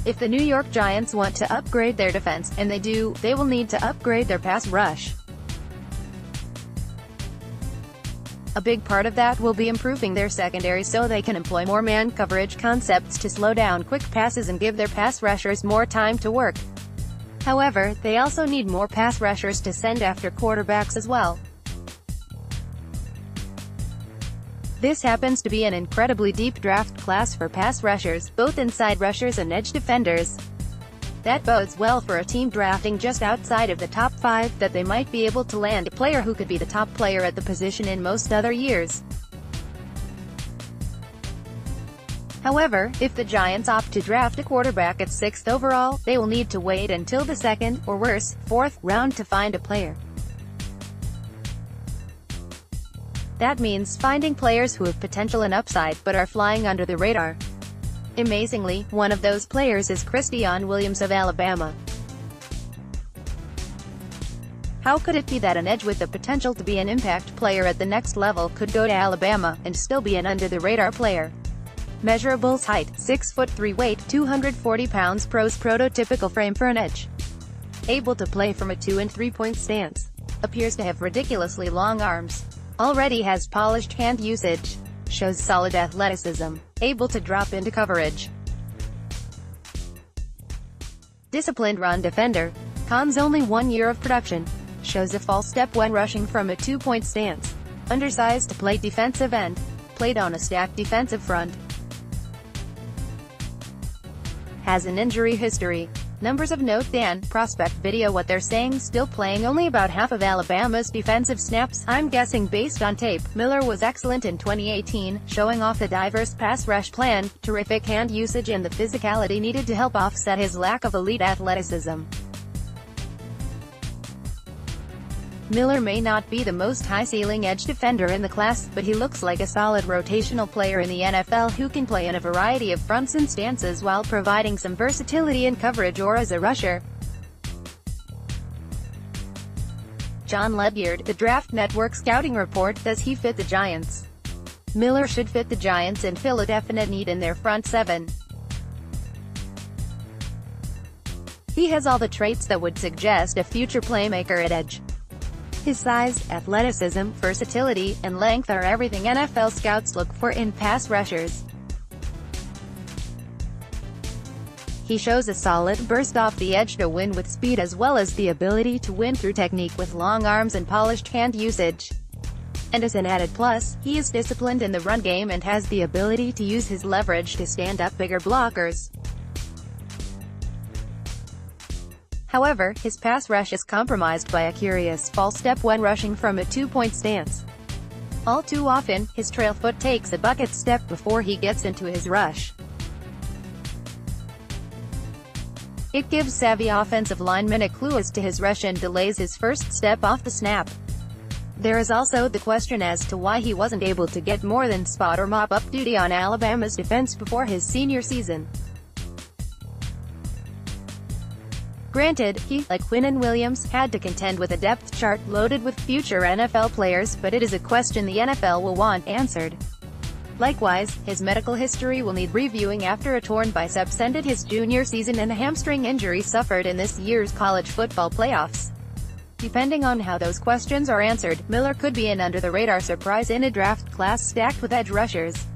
If the New York Giants want to upgrade their defense, and they do, they will need to upgrade their pass rush. A big part of that will be improving their secondary so they can employ more man coverage concepts to slow down quick passes and give their pass rushers more time to work. However, they also need more pass rushers to send after quarterbacks as well. This happens to be an incredibly deep draft class for pass rushers, both inside rushers and edge defenders. That bodes well for a team drafting just outside of the top 5, that they might be able to land a player who could be the top player at the position in most other years. However, if the Giants opt to draft a quarterback at 6th overall, they will need to wait until the 2nd, or worse, 4th, round to find a player. That means finding players who have potential and upside, but are flying under the radar. Amazingly, one of those players is Christian Williams of Alabama. How could it be that an edge with the potential to be an impact player at the next level could go to Alabama, and still be an under-the-radar player? Measurables: height, 6'3", weight, 240 pounds, pros: prototypical frame for an edge. Able to play from a 2- and 3-point stance. Appears to have ridiculously long arms. Already has polished hand usage. Shows solid athleticism. Able to drop into coverage. Disciplined run defender. Cons: only 1 year of production. Shows a false step when rushing from a 2-point stance. Undersized to play defensive end. Played on a stacked defensive front. Has an injury history. Numbers of note: Dan, prospect video. What they're saying, still playing only about half of Alabama's defensive snaps. I'm guessing based on tape. Miller was excellent in 2018, showing off the diverse pass rush plan, terrific hand usage and the physicality needed to help offset his lack of elite athleticism. Miller may not be the most high-ceiling edge defender in the class, but he looks like a solid rotational player in the NFL who can play in a variety of fronts and stances while providing some versatility in coverage or as a rusher. John Ledyard, the Draft Network scouting report, says he fit the Giants. Miller should fit the Giants and fill a definite need in their front seven. He has all the traits that would suggest a future playmaker at edge. His size, athleticism, versatility, and length are everything NFL scouts look for in pass rushers. He shows a solid burst off the edge to win with speed as well as the ability to win through technique with long arms and polished hand usage. And as an added plus, he is disciplined in the run game and has the ability to use his leverage to stand up bigger blockers. However, his pass rush is compromised by a curious false step when rushing from a 2-point stance. All too often, his trail foot takes a bucket step before he gets into his rush. It gives savvy offensive linemen a clue as to his rush and delays his first step off the snap. There is also the question as to why he wasn't able to get more than spot or mop-up duty on Alabama's defense before his senior season. Granted, he, like Quinnen Williams, had to contend with a depth chart loaded with future NFL players, but it is a question the NFL will want answered. Likewise, his medical history will need reviewing after a torn biceps ended his junior season and a hamstring injury suffered in this year's college football playoffs. Depending on how those questions are answered, Miller could be an under-the-radar surprise in a draft class stacked with edge rushers.